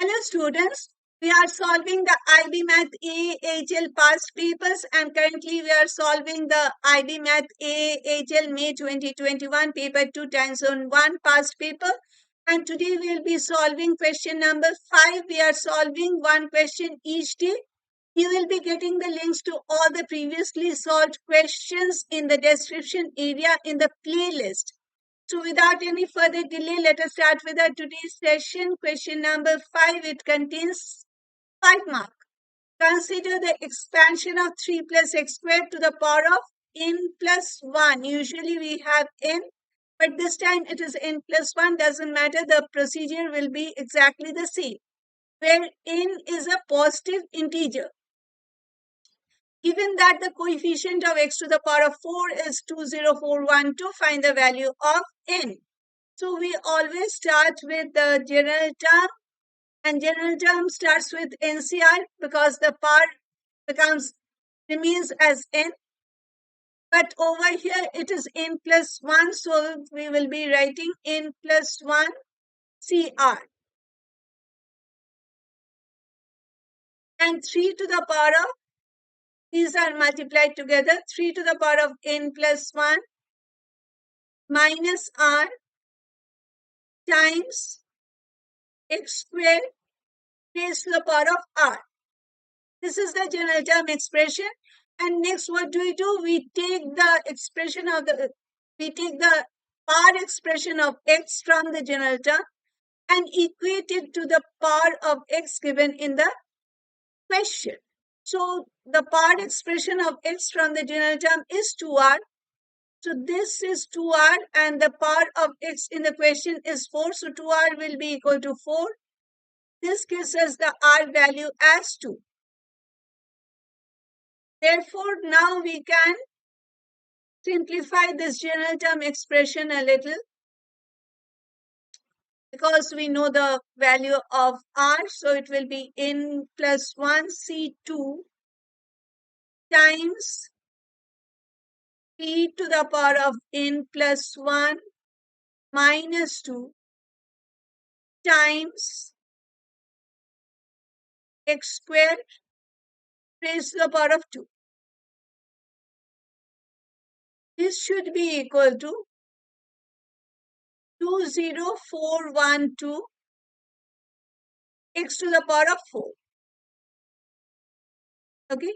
Hello students, we are solving the IB Math AHL past papers and currently we are solving the IB Math AHL May 2021 paper 2 time zone 1 past paper, and today we will be solving question number 5. We are solving one question each day. You will be getting the links to all the previously solved questions in the description area in the playlist. So without any further delay, let us start with our today's session. Question number 5, it contains 5 marks. Consider the expansion of 3 plus x squared to the power of n plus 1. Usually we have n, but this time it is n plus 1. Doesn't matter, the procedure will be exactly the same, where n is a positive integer. Given that the coefficient of x to the power of 4 is 20412, find the value of n. So we always start with the general term, and general term starts with NCR because the part remains as n. But over here it is n plus 1, so we will be writing n plus 1 CR. And 3 to the power of, these are multiplied together, 3 to the power of n plus 1 minus r times x squared raised to the power of r. This is the general term expression. And next, what do? We take the expression of we take the power expression of x from the general term and equate it to the power of x given in the question. So the power expression of x from the general term is 2r. So this is 2r and the power of x in the question is 4. So 2r will be equal to 4. This gives us the r value as 2. Therefore, now we can simplify this general term expression a little because we know the value of r. So it will be n plus 1 C2 times e to the power of n plus 1 minus 2 times x squared raised to the power of 2. This should be equal to 20412 x to the power of 4. Okay.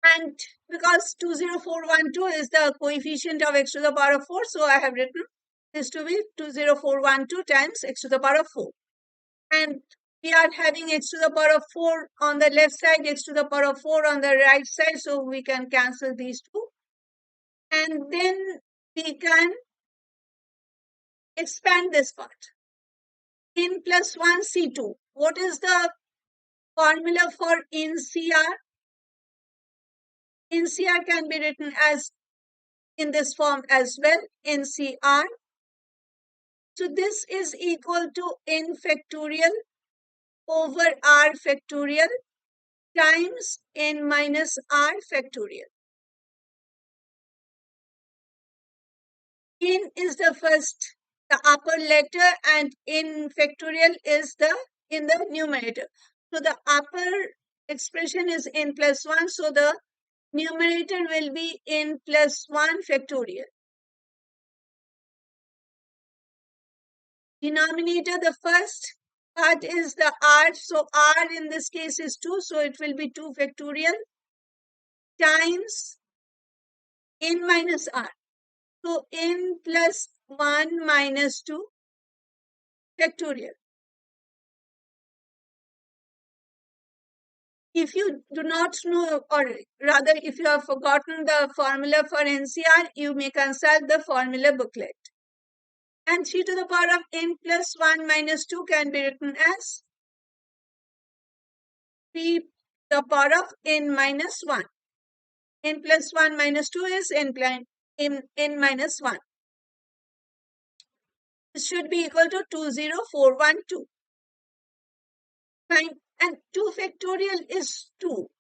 And because 20412 is the coefficient of x to the power of 4, so I have written this to be 20412 times x to the power of 4. And we are having x to the power of 4 on the left side, x to the power of 4 on the right side, so we can cancel these two. And then we can expand this part. n plus 1 C2. What is the formula for NCR? NCR can be written as in this form as well, NCR. So this is equal to n factorial over r factorial times n minus r factorial. N is the first, the upper letter, and n factorial is in the numerator. So the upper expression is n plus 1, so the numerator will be n plus 1 factorial. Denominator, the first part is the r, so r in this case is 2, so it will be 2 factorial times n minus r. So n plus 1 minus 2 factorial. If you do not know, or rather if you have forgotten the formula for NCR, you may consult the formula booklet. And 3 to the power of n plus 1 minus 2 can be written as 3 to the power of n minus 1. N plus 1 minus 2 is n minus 1. This should be equal to 20412. Fine. And 2 factorial is 2.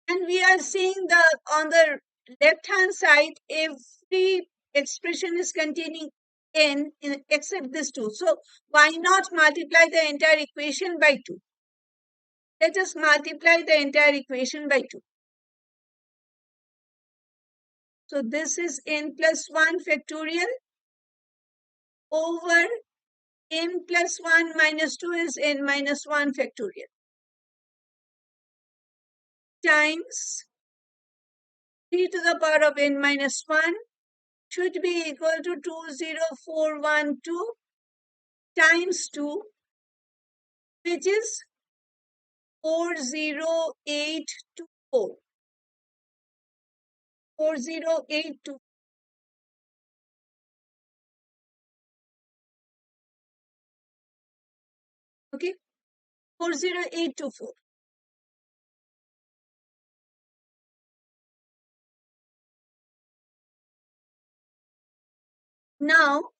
And we are seeing on the left hand side, every expression is containing n except this 2. So why not multiply the entire equation by 2? Let us multiply the entire equation by 2. So this is n plus 1 factorial over n plus 1 minus 2 is n minus 1 factorial times 3 to the power of n minus 1 should be equal to 20412 times 2, which is 40824. 40824. Okay, 40824. Now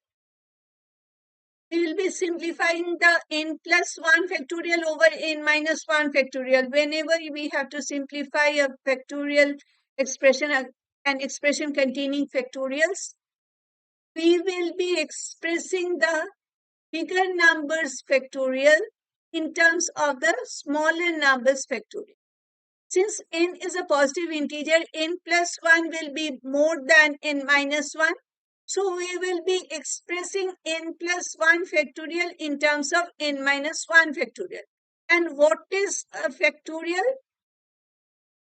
we will be simplifying the n plus 1 factorial over n minus 1 factorial. Whenever we have to simplify a factorial expression, an expression containing factorials, we will be expressing the bigger numbers factorial in terms of the smaller numbers factorial. Since n is a positive integer, n plus 1 will be more than n minus 1. So we will be expressing n plus 1 factorial in terms of n minus 1 factorial. And what is a factorial?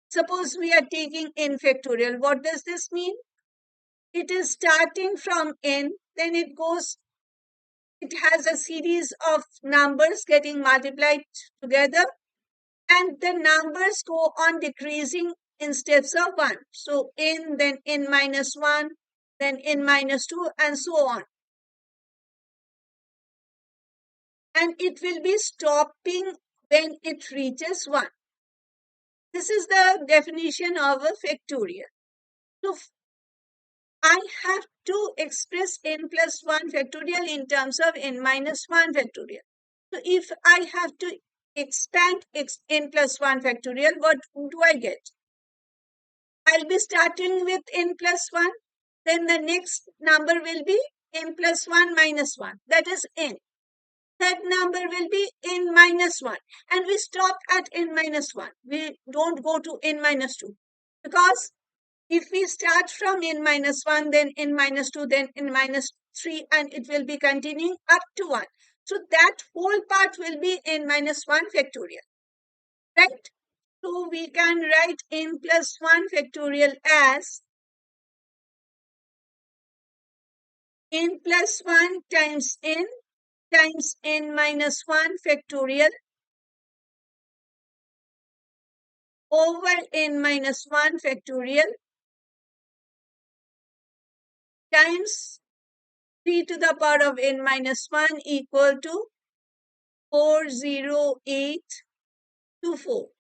Suppose we are taking n factorial. What does this mean? It is starting from n, then it has a series of numbers getting multiplied together, and the numbers go on decreasing in steps of 1. So n, then n minus 1, then n minus 2, and so on. And it will be stopping when it reaches 1. This is the definition of a factorial. So I have to express n plus 1 factorial in terms of n minus 1 factorial. So if I have to expand n plus 1 factorial, what do I get? I'll be starting with n plus 1. Then the next number will be n plus 1 minus 1. That is n. That number will be n minus 1. And we stop at n minus 1. We don't go to n minus 2. Because if we start from n minus 1, then n minus 2, then n minus 3, and it will be continuing up to 1. So that whole part will be n minus 1 factorial. Right? So we can write n plus 1 factorial as n plus 1 times n minus 1 factorial over n minus 1 factorial times 3 to the power of n minus 1 equal to 40824.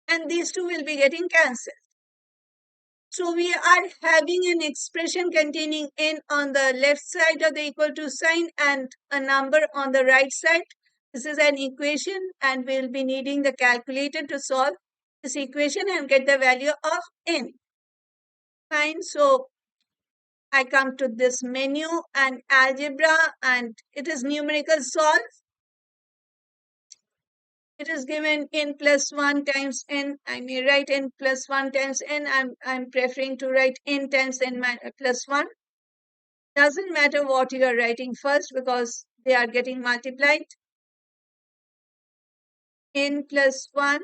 And these two will be getting cancelled. So we are having an expression containing n on the left side of the equal to sign and a number on the right side. This is an equation, and we'll be needing the calculator to solve this equation and get the value of n. Fine. So I come to this menu and algebra, and it is numerical solve. It is given n plus 1 times n. I may write n plus 1 times n. I'm preferring to write n times n plus 1. Doesn't matter what you are writing first because they are getting multiplied. N plus 1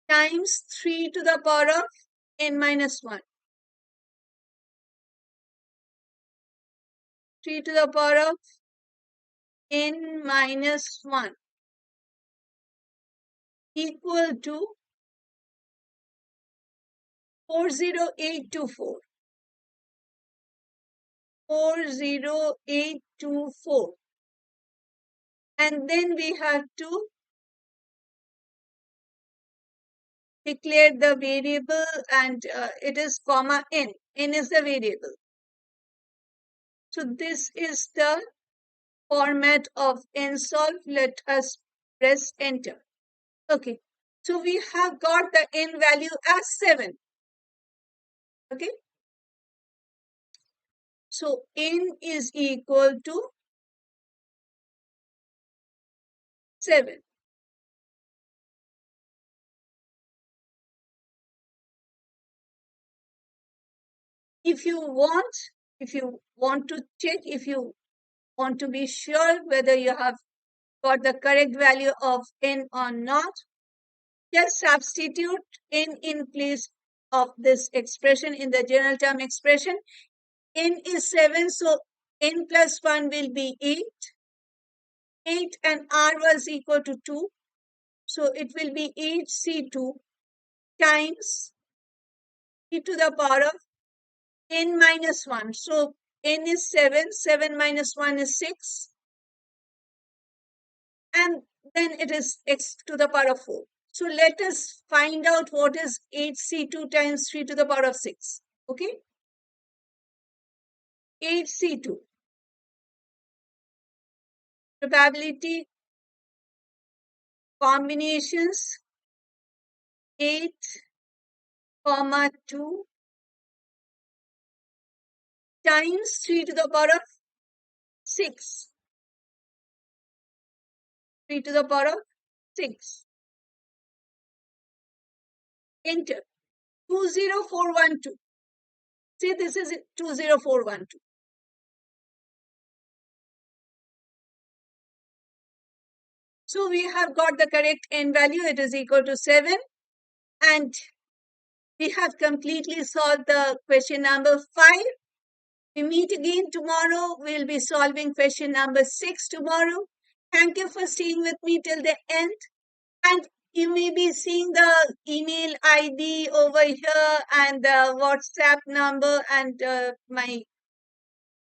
times 3 to the power of n minus 1. 3 to the power of n minus 1 equal to 40824. 40824. And then we have to declare the variable, and it is comma n. N is the variable. So this is the format of nsolve. Let us press enter. Okay. So we have got the n value as 7. Okay. So n is equal to 7. If you want, if you want to check, if you want to be sure whether you have got the correct value of n or not, just substitute n in place of this expression in the general term expression. N is 7, so n plus 1 will be 8. 8 and r was equal to 2. So it will be 8c2 times e to the power of n minus 1. So n is 7, 7 minus 1 is 6. And then it is x to the power of 4. So let us find out what is 8c2 times 3 to the power of 6. Okay? 8c2. Probability combinations 8, 2 times 3 to the power of 6. 3 to the power of 6. Enter. 20412. See, this is 20412. So we have got the correct n value. It is equal to 7. And we have completely solved the question number 5. We meet again tomorrow. We'll be solving question number 6 tomorrow. Thank you for staying with me till the end. And you may be seeing the email ID over here and the WhatsApp number and my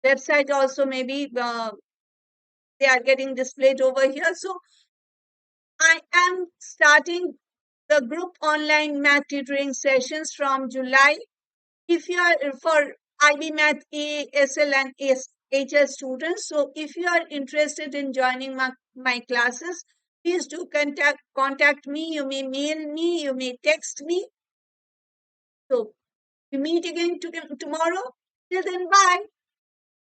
website also maybe they are getting displayed over here. So I am starting the group online math tutoring sessions from July. If you are for IB Math A, SL and HL students, so if you are interested in joining my classes, please do contact me. You may mail me, you may text me. So we meet again tomorrow. Till then, bye.